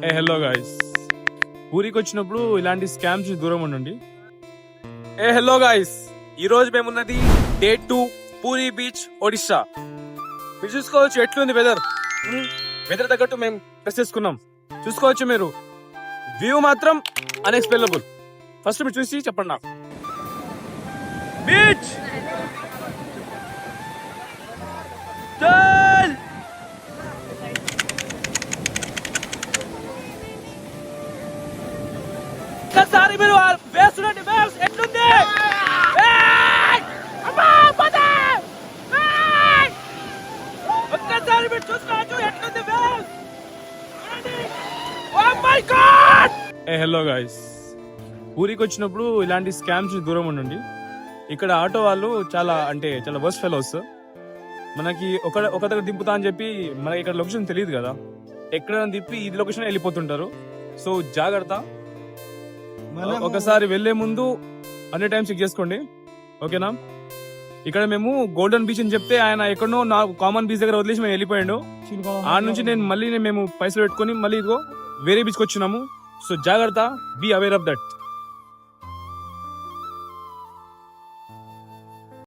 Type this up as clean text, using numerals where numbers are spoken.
Hello guys, పూరికి వచ్చినప్పుడు ఇలాంటి స్కామ్స్ దూరం ఉండండి. హలో గాయ్స్, ఈ రోజు మేమున్నది డే 2 పూరి బీచ్ ఒడిశా. మీరు చూసుకోవచ్చు ఎట్లుంది వెదర్. వెదర్ తగ్గట్టు మేము డ్రెస్ చేసుకున్నాం. చూసుకోవచ్చు మీరు, వ్యూ మాత్రం అన్ఎక్స్ప్లెయినబుల్. ఫస్ట్ మీరు చూసి చెప్పండి నాకు. బీచ్ ఒక్కసారి మీరు వేస్తుండండి. వేవ్స్ ఎట్లుంది? ఒక్కసారి మీరు చూసుకోవచ్చు ఎట్లుంది waves. Oh my god! Hello guys, పూరికి వచ్చినప్పుడు ఇలాంటి స్కామ్స్ దూరం ఉండండి. ఇక్కడ ఆటో వాళ్ళు చాలా వర్స్ట్ ఫెలోస్. మనకి ఒక దగ్గర దింపుతా అని చెప్పి మనకి ఇక్కడ లొకేషన్ తెలియదు కదా, ఎక్కడ దింపి ఇది లొకేషన్ వెళ్ళిపోతుంటారు. సో జాగ్రత్త. ఒకసారి వెళ్లే ముందు అన్ని టైం చెక్ చేసుకోండి, ఓకేనా? ఇక్కడ మేము గోల్డెన్ బీచ్ అని చెప్తే ఆయన ఎక్కడో నా కామన్ బీచ్ దగ్గర వదిలేసి మేము వెళ్ళిపోయాడు. ఆ నుంచి మేము పైసలు పెట్టుకుని మళ్ళీ ఇదిగో వేరే బీచ్కి వచ్చినాము. సో జాగ్రత్త, బీ అవేర్ ఆఫ్ దట్.